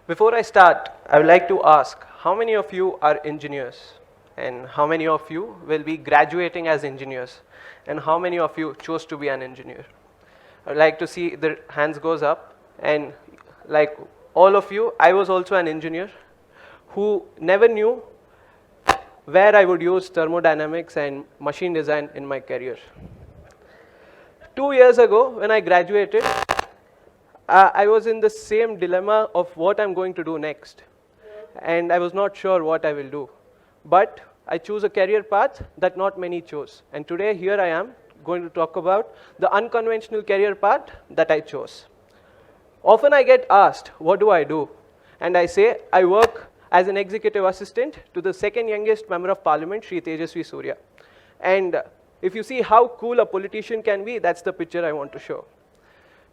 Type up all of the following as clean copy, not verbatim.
Before I start, I would like to ask, how many of you are engineers? And how many of you will be graduating as engineers? And how many of you chose to be an engineer? I would like to see the hands goes up. And like all of you, I was also an engineer who never knew where I would use thermodynamics and machine design in my career. 2 years ago, when I graduated, I was in the same dilemma of what I'm going to do next. And I was not sure what I will do. But I chose a career path that not many chose. And today, here I am going to talk about the unconventional career path that I chose. Often I get asked, what do I do? And I say, I work as an executive assistant to the second youngest member of parliament, Shri Tejasvi Surya. And if you see how cool a politician can be, that's the picture I want to show.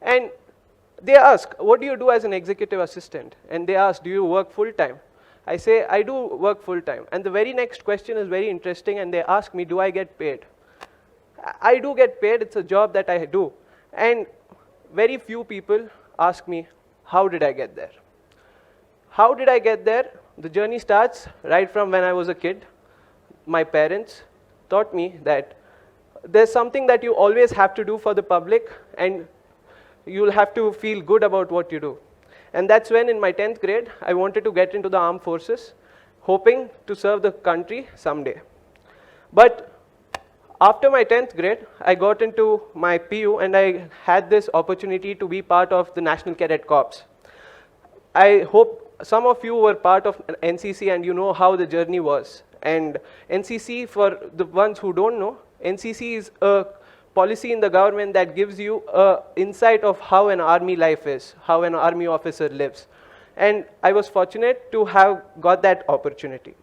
And they ask, what do you do as an executive assistant? And they ask, do you work full-time? I say, I do work full-time. And the very next question is very interesting, and they ask me, do I get paid? I do get paid. It's a job that I do. And very few people ask me, how did I get there? How did I get there? The journey starts right from when I was a kid. My parents taught me that there's something that you always have to do for the public, and you'll have to feel good about what you do. And that's when in my 10th grade, I wanted to get into the armed forces, hoping to serve the country someday. But after my 10th grade, I got into my PU and I had this opportunity to be part of the National Cadet Corps. I hope some of you were part of NCC and you know how the journey was. And NCC, for the ones who don't know, NCC is a policy in the government that gives you an insight of how an army life is, how an army officer lives. And I was fortunate to have got that opportunity.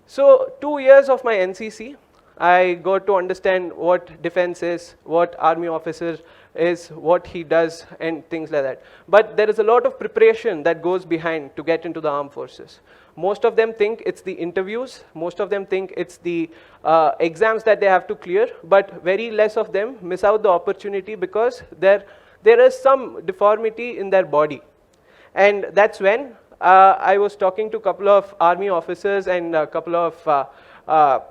So 2 years of my NCC, I got to understand what defense is, what army officer is, what he does, and things like that. But there is a lot of preparation that goes behind to get into the armed forces. Most of them think it's the interviews, most of them think it's the exams that they have to clear, but very less of them miss out the opportunity because there is some deformity in their body. And that's when I was talking to a couple of army officers and a couple of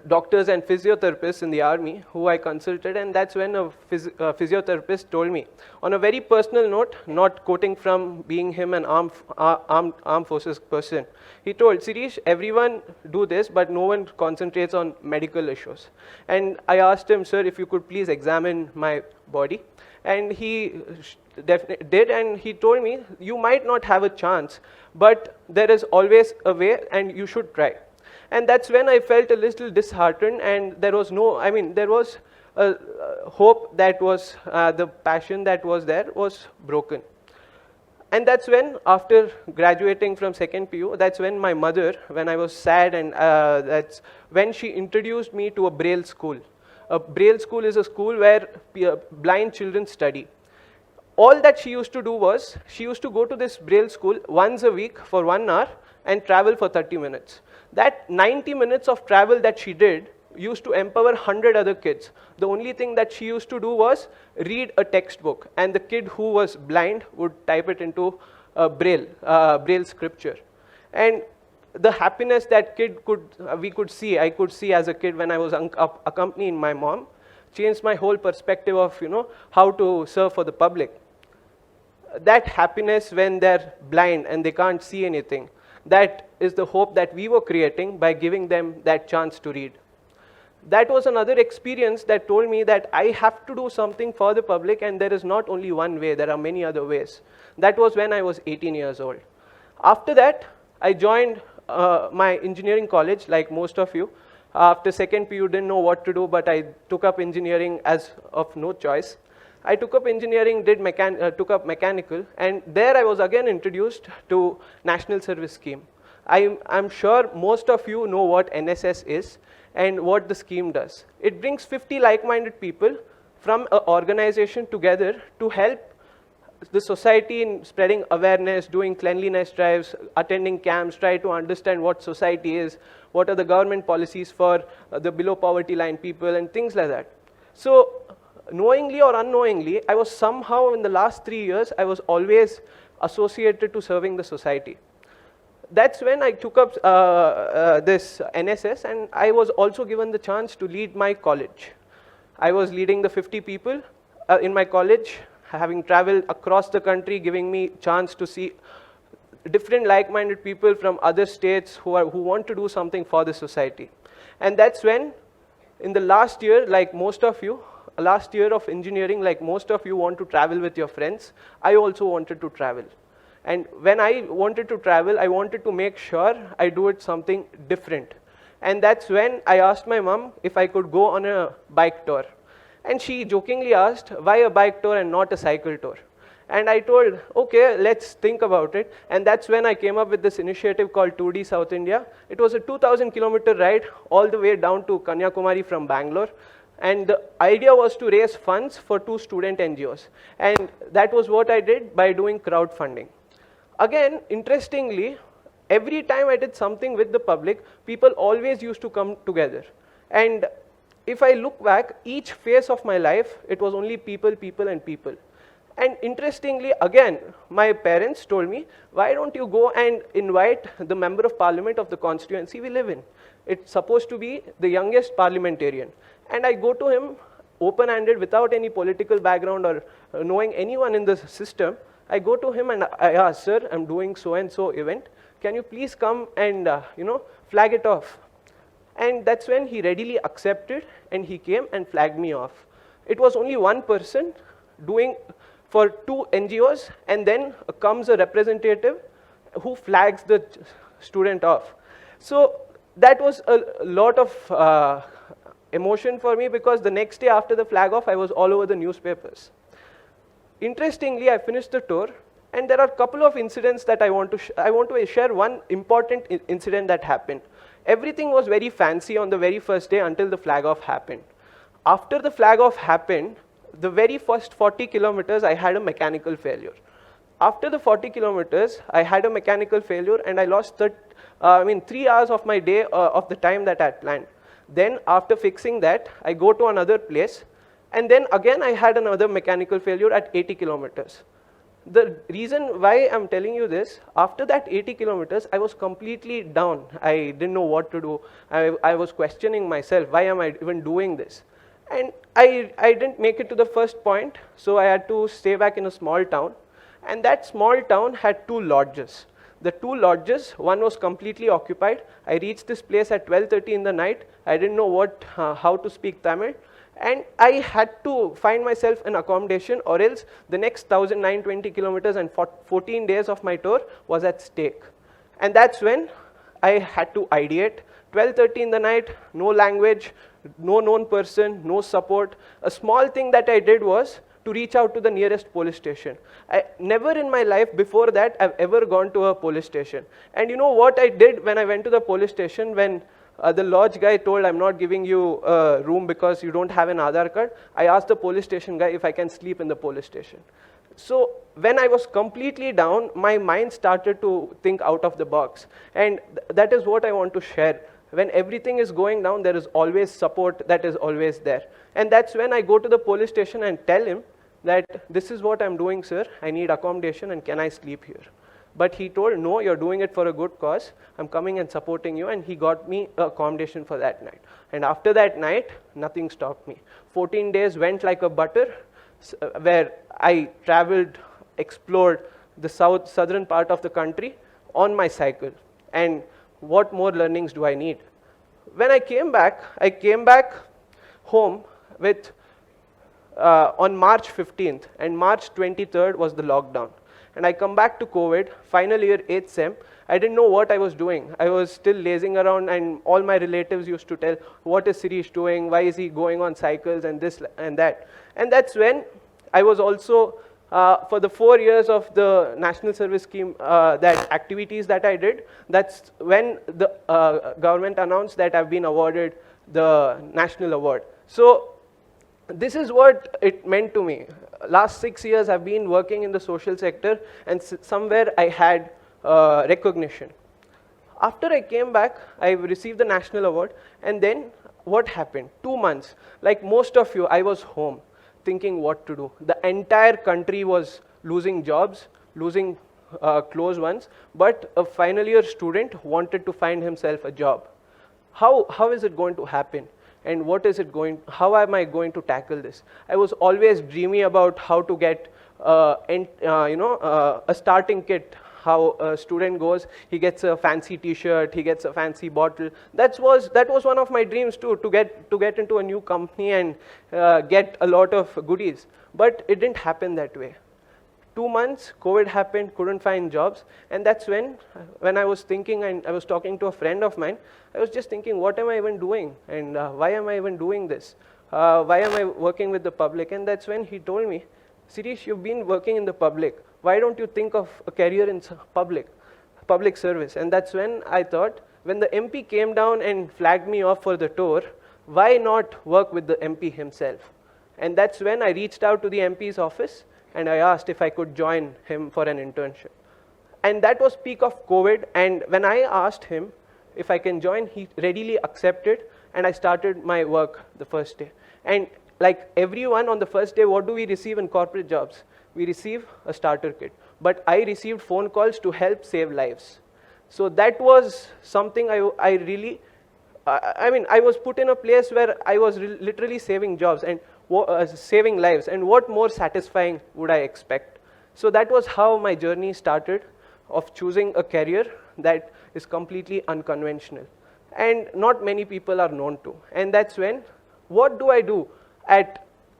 doctors and physiotherapists in the army who I consulted, and that's when a physiotherapist told me, on a very personal note, not quoting from being him an armed forces person, he told, Sirish, everyone do this, but no one concentrates on medical issues. And I asked him, sir, if you could please examine my body. And he definitely did, and he told me, you might not have a chance, but there is always a way, and you should try. And that's when I felt a little disheartened, and there was no, there was a hope that was, the passion that was there was broken. And that's when, after graduating from second PU, that's when my mother, when I was sad, and that's when she introduced me to a Braille school. A Braille school is a school where blind children study. All that she used to do was, she used to go to this Braille school once a week for 1 hour and travel for 30 minutes. That 90 minutes of travel that she did used to empower 100 other kids. The only thing that she used to do was read a textbook, and the kid who was blind would type it into Braille scripture. And the happiness that I could see as a kid when I was accompanying my mom, changed my whole perspective of how to serve for the public. That happiness when they're blind and they can't see anything, that is the hope that we were creating by giving them that chance to read. That was another experience that told me that I have to do something for the public, and there is not only one way, there are many other ways. That was when I was 18 years old. After that, I joined my engineering college, like most of you. After second PU, didn't know what to do, but I took up engineering as of no choice. I took up engineering, took up mechanical, and there I was again introduced to National Service Scheme. I'm sure most of you know what NSS is and what the scheme does. It brings 50 like-minded people from an organization together to help the society in spreading awareness, doing cleanliness drives, attending camps, try to understand what society is, what are the government policies for the below poverty line people, and things like that. So knowingly or unknowingly, I was somehow in the last 3 years, I was always associated to serving the society. That's when I took up this NSS, and I was also given the chance to lead my college. I was leading the 50 people in my college, having traveled across the country, giving me chance to see different like-minded people from other states who want to do something for the society. And that's when, in the last year, like most of you, last year of engineering, like most of you want to travel with your friends, I also wanted to travel. And when I wanted to travel, I wanted to make sure I do it something different. And that's when I asked my mom if I could go on a bike tour. And she jokingly asked, why a bike tour and not a cycle tour? And I told, okay, let's think about it. And that's when I came up with this initiative called 2D South India. It was a 2,000-kilometer ride all the way down to Kanyakumari from Bangalore. And the idea was to raise funds for 2 student NGOs. And that was what I did by doing crowdfunding. Again, interestingly, every time I did something with the public, people always used to come together. And if I look back, each phase of my life, it was only people, people, and people. And interestingly, again, my parents told me, why don't you go and invite the member of parliament of the constituency we live in? It's supposed to be the youngest parliamentarian. And I go to him open-handed, without any political background or knowing anyone in the system. I go to him and I ask, sir, I'm doing so-and-so event. Can you please come and flag it off? And that's when he readily accepted, and he came and flagged me off. It was only one person doing for 2 NGOs, and then comes a representative who flags the student off. So that was a lot of emotion for me, because the next day after the flag off, I was all over the newspapers. Interestingly, I finished the tour, and there are a couple of incidents that I want to share. One important incident that happened. Everything was very fancy on the very first day until the flag off happened. After the flag off happened, the very first 40 kilometers, I had a mechanical failure. After the 40 kilometers, I had a mechanical failure, and I lost 3 hours of my day of the time that I had planned. Then after fixing that, I go to another place, and then again I had another mechanical failure at 80 kilometers. The reason why I'm telling you this, after that 80 kilometers, I was completely down. I didn't know what to do. I was questioning myself, why am I even doing this? And I didn't make it to the first point, so I had to stay back in a small town. And that small town had 2 lodges. The 2 lodges, one was completely occupied. I reached this place at 12:30 in the night. I didn't know how to speak Tamil. And I had to find myself an accommodation, or else the next 1,920 kilometers and 14 days of my tour was at stake. And that's when I had to ideate. 12:30 in the night, no language, no known person, no support. A small thing that I did was to reach out to the nearest police station. Never in my life before that I've ever gone to a police station. And you know what I did when I went to the police station? When the lodge guy told, I'm not giving you a room because you don't have an Aadhaar card, I asked the police station guy if I can sleep in the police station. So when I was completely down, my mind started to think out of the box. And that is what I want to share. When everything is going down, there is always support that is always there. And that's when I go to the police station and tell him that this is what I'm doing, sir. I need accommodation, and can I sleep here? But he told, no, you're doing it for a good cause. I'm coming and supporting you. And he got me accommodation for that night. And after that night, nothing stopped me. 14 days went like a butter, where I traveled, explored the southern part of the country on my cycle. And what more learnings do I need? When I came back home with on March 15th, and March 23rd was the lockdown. And I come back to COVID, final year 8th sem. I didn't know what I was doing. I was still lazing around, and all my relatives used to tell, what is Sirish doing? Why is he going on cycles and this and that? And that's when I was also, for the 4 years of the National Service Scheme, that activities that I did, that's when the government announced that I've been awarded the national award. So this is what it meant to me. Last 6 years I've been working in the social sector, and somewhere I had recognition. After I came back, I received the national award, and then what happened? 2 months, like most of you, I was home thinking what to do. The entire country was losing jobs, losing close ones, but a final year student wanted to find himself a job. How is it going to happen? And how am I going to tackle this? I was always dreamy about how to get a starting kit, how a student goes, he gets a fancy t-shirt, he gets a fancy bottle. That was one of my dreams too, to get into a new company and get a lot of goodies. But it didn't happen that way. 2 months, COVID happened, couldn't find jobs, and that's when I was thinking, and I was talking to a friend of mine, I was just thinking, what am I even doing? And why am I even doing this? Why am I working with the public? And that's when he told me, Sirish, you've been working in the public. Why don't you think of a career in public service? And that's when I thought, when the MP came down and flagged me off for the tour, why not work with the MP himself? And that's when I reached out to the MP's office, and I asked if I could join him for an internship. And that was peak of COVID, and when I asked him if I can join, he readily accepted, and I started my work the first day. And like everyone on the first day, what do we receive in corporate jobs? We receive a starter kit. But I received phone calls to help save lives. So that was something I really, I was put in a place where I was literally saving jobs and saving lives, and what more satisfying would I expect? So that was how my journey started, of choosing a career that is completely unconventional, and not many people are known to. And that's when, what do I do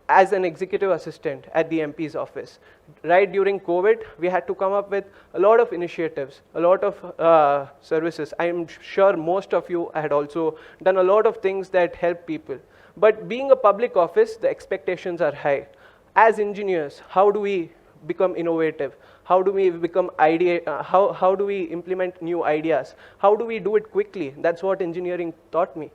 as an executive assistant at the MP's office? Right during COVID, we had to come up with a lot of initiatives, a lot of services. I'm sure most of you had also done a lot of things that help people. But being a public office, the expectations are high. As engineers, how do we become innovative? How do we become how do we implement new ideas? How do we do it quickly? That's what engineering taught me.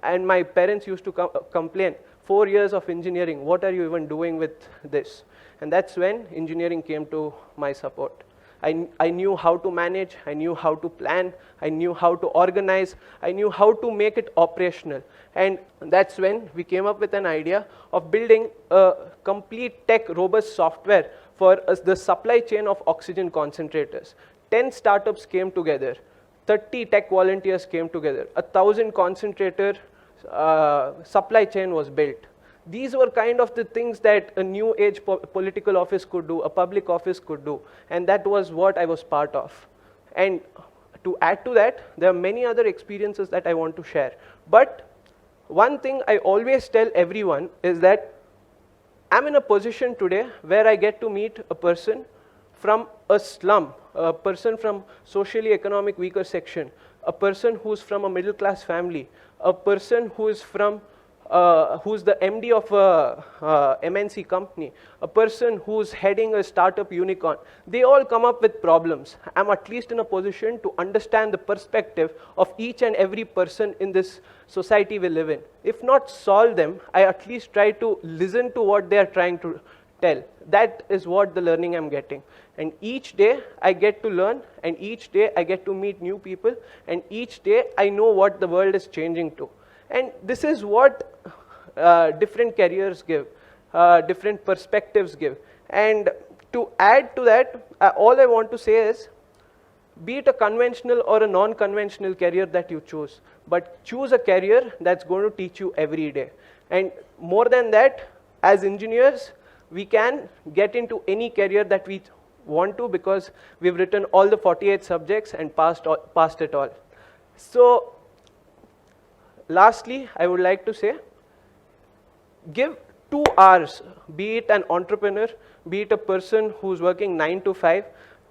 And my parents used to complain, 4 years of engineering, what are you even doing with this? And that's when engineering came to my support. I knew how to manage, I knew how to plan, I knew how to organize, I knew how to make it operational. And that's when we came up with an idea of building a complete tech robust software for the supply chain of oxygen concentrators. 10 startups came together, 30 tech volunteers came together, 1,000 concentrator supply chain was built. These were kind of the things that a new age political office could do, a public office could do, and that was what I was part of. And to add to that, there are many other experiences that I want to share. But one thing I always tell everyone is that I'm in a position today where I get to meet a person from a slum, a person from socially economic weaker section, a person who's from a middle class family, a person who is from who's the MD of a MNC company, a person who's heading a startup unicorn. They all come up with problems. I'm at least in a position to understand the perspective of each and every person in this society we live in. If not solve them, I at least try to listen to what they are trying to tell. That is what the learning I'm getting. And each day I get to learn, and each day I get to meet new people, and each day I know what the world is changing to. And this is what different careers give, different perspectives give. And to add to that, all I want to say is, be it a conventional or a non-conventional career that you choose, but choose a career that's going to teach you every day. And more than that, as engineers, we can get into any career that we want to, because we've written all the 48 subjects and passed it all. So, lastly, I would like to say, give 2 hours, be it an entrepreneur, be it a person who's working 9 to 5,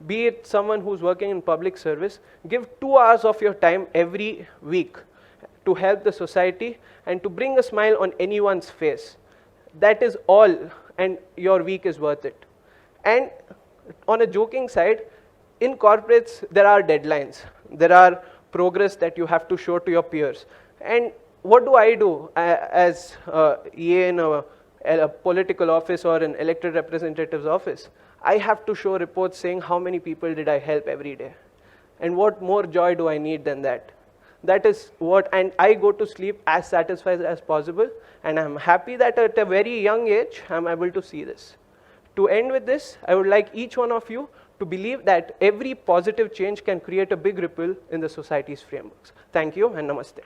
be it someone who's working in public service, give 2 hours of your time every week to help the society and to bring a smile on anyone's face. That is all, and your week is worth it. And on a joking side, in corporates, there are deadlines. There are progress that you have to show to your peers. And what do I do as EA in a political office or an elected representative's office? I have to show reports saying how many people did I help every day. And what more joy do I need than that? That is what, and I go to sleep as satisfied as possible, and I'm happy that at a very young age, I'm able to see this. To end with this, I would like each one of you to believe that every positive change can create a big ripple in the society's frameworks. Thank you and namaste.